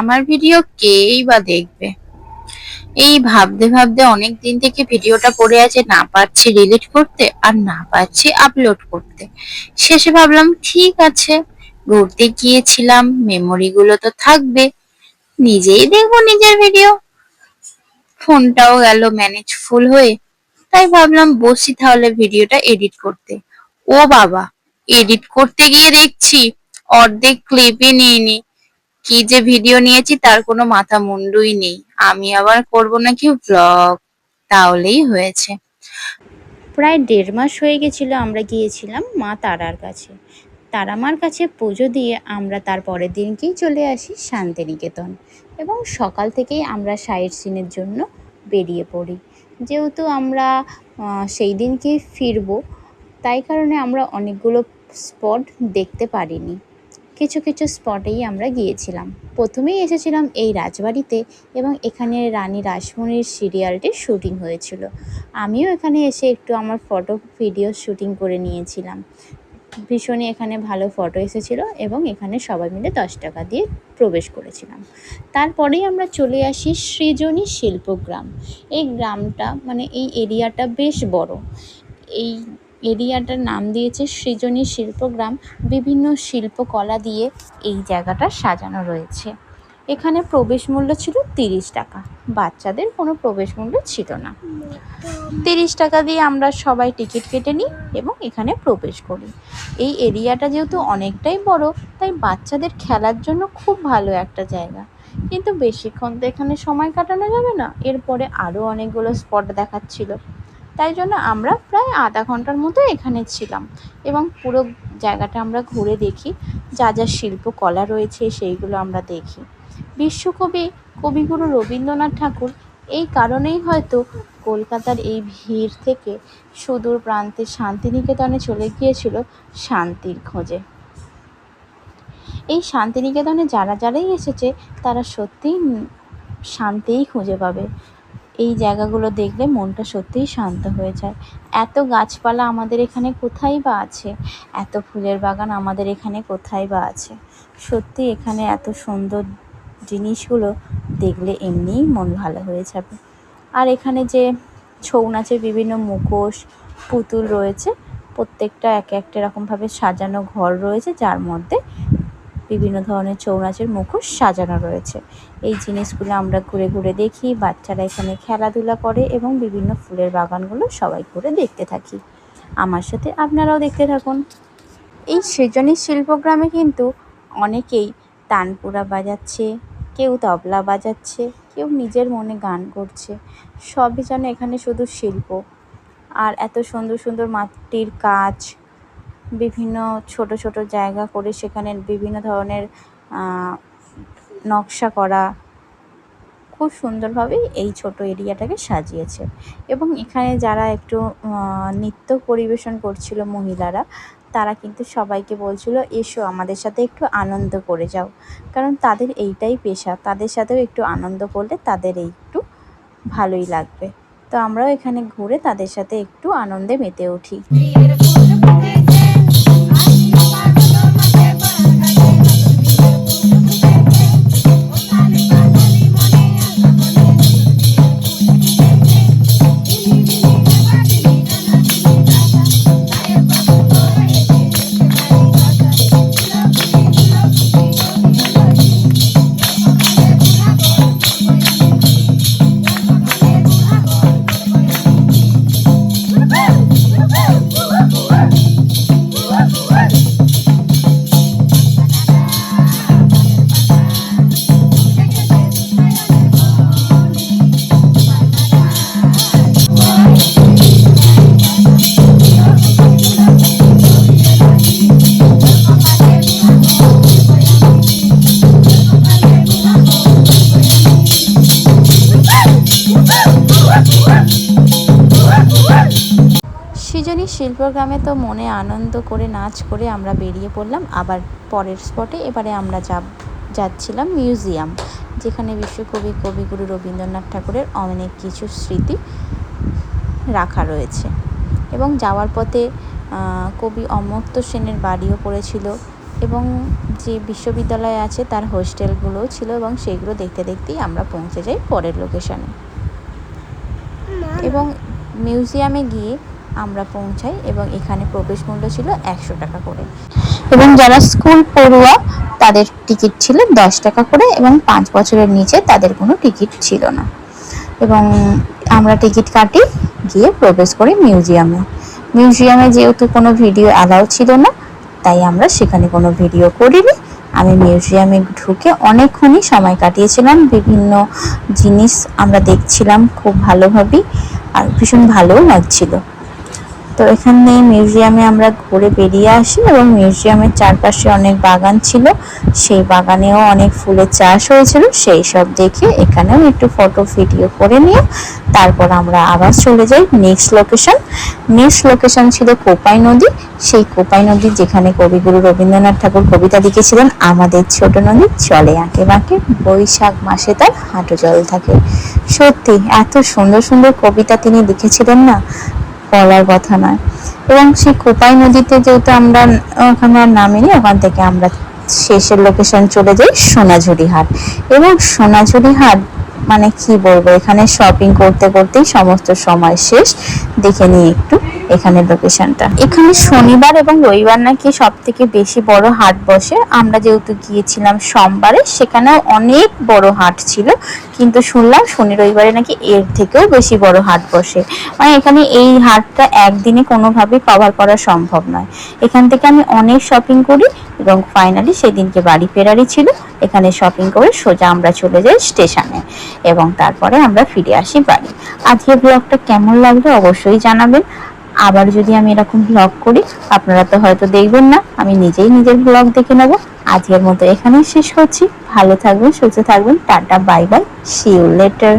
আমার ভিডিও কেই বা দেখবে। এই ভাবতে ভাবতে অনেক দিন থেকে ভিডিওটা পড়ে আছে, না পারছি ডিলিট করতে আর না পারছি আপলোড করতে। শেষে ভাবলাম ঠিক আছে, ঘুরতে গিয়েছিলাম, মেমোরি গুলো তো থাকবে, নিজেই দেখবো নিজের ভিডিও। ফোনটাও গেল ম্যানেজ ফুল হয়ে, তাই ভাবলাম বসি তাহলে ভিডিওটা এডিট করতে। ও বাবা, এডিট করতে গিয়ে দেখছি অর্ধেক ক্লিপই নিইনি। কি যে ভিডিও নিয়েছি তার কোনো মাথা মুন্ডুই নেই। আমি আবার করবো নাকি ব্লগ, তাহলেই হয়েছে। প্রায় 1.5 মাস হয়ে গেছিল আমরা গিয়েছিলাম মা তারার কাছে। তারা মার কাছে পুজো দিয়ে আমরা তার পরের দিনকেই চলে আসি শান্তিনিকেতন, এবং সকাল থেকেই আমরা সাইট সিনের জন্য বেরিয়ে পড়ি। যেহেতু আমরা সেই দিনকেই ফিরবো, তাই কারণে আমরা অনেকগুলো স্পট দেখতে পারিনি। কিছু কিছু স্পটেই আমরা গিয়েছিলাম। প্রথমেই এসেছিলাম এই রাজবাড়িতে, এবং এখানে রানী রাসমণির সিরিয়ালটির শুটিং হয়েছিল। আমিও এখানে এসে একটু আমার ফটো ভিডিও শুটিং করে নিয়েছিলাম। ভীষণই এখানে ভালো ফটো এসেছিল, এবং এখানে সবাই মিলে 10 টাকা দিয়ে প্রবেশ করেছিলাম। তারপরেই আমরা চলে আসি সৃজনী শিল্পগ্রাম। এই গ্রামটা মানে এই এরিয়াটা বেশ বড়। এই এরিয়াটার নাম দিয়েছে সৃজনী শিল্পগ্রাম। বিভিন্ন শিল্পকলা দিয়ে এই জায়গাটা সাজানো রয়েছে। এখানে প্রবেশ মূল্য ছিল 30 টাকা, বাচ্চাদের কোনো প্রবেশ মূল্য ছিল না। 30 টাকা দিয়ে আমরা সবাই টিকিট কেটে নিই এবং এখানে প্রবেশ করি। এই এরিয়াটা যেহেতু অনেকটাই বড়, তাই বাচ্চাদের খেলার জন্য খুব ভালো একটা জায়গা। কিন্তু বেশিক্ষণ তো এখানে সময় কাটানো যাবে না, এরপরে আরও অনেকগুলো স্পট দেখাচ্ছিল, তাই জন্য আমরা প্রায় আধা ঘন্টার মতো এখানে ছিলাম এবং পুরো জায়গাটা আমরা ঘুরে দেখি। যা যা শিল্পকলা রয়েছে সেইগুলো আমরা দেখি। বিশ্বকবি কবিগুরু রবীন্দ্রনাথ ঠাকুর এই কারণেই হয়তো কলকাতার এই ভিড় থেকে সুদূর প্রান্তে শান্তিনিকেতনে চলে গিয়েছিল শান্তির খোঁজে। এই শান্তিনিকেতনে যারাই এসেছে তারা সত্যিই শান্তিই খুঁজে পাবে। এই জায়গাগুলো দেখলে মনটা সত্যিই শান্ত হয়ে যায়। এত গাছপালা আমাদের এখানে কোথায় বা আছে, এত ফুলের বাগান আমাদের এখানে কোথায় বা আছে। সত্যি এখানে এত সুন্দর জিনিসগুলো দেখলে এমনিই মন ভালো হয়ে যাবে। আর এখানে যে ছৌ নাচের বিভিন্ন মুখোশ পুতুল রয়েছে, প্রত্যেকটা এক একটা এরকমভাবে সাজানো ঘর রয়েছে, যার মধ্যে বিভিন্ন ধরনের ছৌ নাচের মুখোশ সাজানো রয়েছে। এই জিনিসগুলো আমরা ঘুরে ঘুরে দেখি, বাচ্চারা এখানে খেলাধুলা করে এবং বিভিন্ন ফুলের বাগানগুলো সবাই ঘুরে দেখতে থাকি। আমার সাথে আপনারাও দেখতে থাকুন। এই সৃজনী শিল্পগ্রামে কিন্তু অনেকেই তানপুরা বাজাচ্ছে, কেউ তবলা বাজাচ্ছে, কেউ নিজের মনে গান করছে। সবই যেন এখানে শুধু শিল্প। আর এত সুন্দর সুন্দর মাটির কাজ, বিভিন্ন ছোট ছোট জায়গা করে সেখানে বিভিন্ন ধরনের নকশা করা, খুব সুন্দরভাবে এই ছোট এরিয়াটাকে সাজিয়েছে। এবং এখানে যারা একটু নৃত্য পরিবেশন করছিল মহিলারা, তারা কিন্তু সবাইকে বলছিল এসো আমাদের সাথে একটু আনন্দ করে যাও, কারণ তাদের এইটাই পেশা, তাদের সাথেও একটু আনন্দ করলে তাদের একটু ভালোই লাগবে। তো আমরাও এখানে ঘুরে তাদের সাথে একটু আনন্দে মেতে উঠি। সৃজনী শিল্পগ্রামে তো মনে আনন্দ করে নাচ করে আমরা বেরিয়ে পড়লাম আবার পরের স্পটে। এবারে আমরা যাচ্ছিলাম মিউজিয়াম, যেখানে বিশ্বকবি কবিগুরু রবীন্দ্রনাথ ঠাকুরের অনেক কিছু স্মৃতি রাখা রয়েছে। এবং যাওয়ার পথে কবি অমর্ত্য সেনের বাড়িও পড়েছিল, এবং যে বিশ্ববিদ্যালয় আছে তার হোস্টেলগুলোও ছিল, এবং সেইগুলো দেখতে দেখতেই আমরা পৌঁছে যাই পরের লোকেশানে। এবং মিউজিয়ামে গিয়ে আমরা পৌঁছাই, এবং এখানে প্রবেশ মূল্য ছিল 100 টাকা করে, এবং যারা স্কুল পড়ুয়া তাদের টিকিট ছিল 10 টাকা করে, এবং 5 বছরের নিচে তাদের কোনো টিকিট ছিল না। এবং আমরা টিকিট কাটি, গিয়ে প্রবেশ করি মিউজিয়ামে। মিউজিয়ামে যেহেতু কোনো ভিডিও অ্যালাউ ছিল না, তাই আমরা সেখানে কোনো ভিডিও করিনি। আমি মিউজিয়ামে ঢুকে অনেকক্ষণই সময় কাটিয়েছিলাম, বিভিন্ন জিনিস আমরা দেখছিলাম খুব ভালোভাবেই, আর ভীষণ ভালোও লাগছিল। তো এখানে মিউজিয়ামে আমরা ঘুরে বেরিয়ে আসি, এবং মিউজিয়ামের চারপাশে অনেক বাগান ছিল, সেই বাগানেও অনেক ফুলের চাষ হয়েছিল, সেই সব দেখে এখানেও একটু ফটো ভিডিও করে নিয়ে তারপর আমরা আবার চলে যাই নেক্সট লোকেশন। নেক্সট লোকেশন ছিল কোপাই নদী। সেই কোপাই নদী যেখানে কবিগুরু রবীন্দ্রনাথ ঠাকুর কবিতা লিখেছিলেন, আমাদের ছোট নদী চলে আঁকে বাঁকে, বৈশাখ মাসে তার হাঁটু জল থাকে। সত্যি এত সুন্দর সুন্দর কবিতা তিনি লিখেছিলেন না, বলার কথা নয়। এবং সেই কোপাই নদীতে যেহেতু আমরা ওখানে আর নামিনি, ওখান থেকে আমরা শেষের লোকেশন চলে যাই সোনাঝুরি হাট। এবং সোনাঝুরি হাট মানে কি বলবো, এখানে শপিং করতে করতেই সমস্ত সময় শেষ। দেখে নিই একটু এখানে লোকেশনটা। এখানে শনিবার এবং রবিবার নাকি সব থেকে বেশি বড় হাট বসে। আমরা যেহেতু গিয়েছিলাম সোমবারে, সেখানেও অনেক বড় হাট ছিল, কিন্তু শুনলাম শনি রবিবারে নাকি এর থেকেও বেশি বড় হাট বসে। মানে এখানে এই হাটটা একদিনে কোনোভাবেই কভার করা সম্ভব নয়। এখান থেকে আমি অনেক শপিং করি, এবং ফাইনালি সেদিনকে বাড়ি ফেরারই ছিল। এখানে শপিং করে সোজা আমরা চলে যাই স্টেশনে, এবং তারপরে আমরা ফিরে আসি বাড়ি। আজকের ব্লগটা কেমন লাগলো অবশ্যই জানাবেন। আবার যদি আমি এরকম ব্লগ করি, আপনারা তো হয়তো দেখবেন না, আমি নিজেই নিজের ব্লগ দেখে নেব। আজকের মতো এখানেই শেষ করছি। ভালো থাকবেন, সুস্থ থাকবেন, tata, bye bye, see you letter.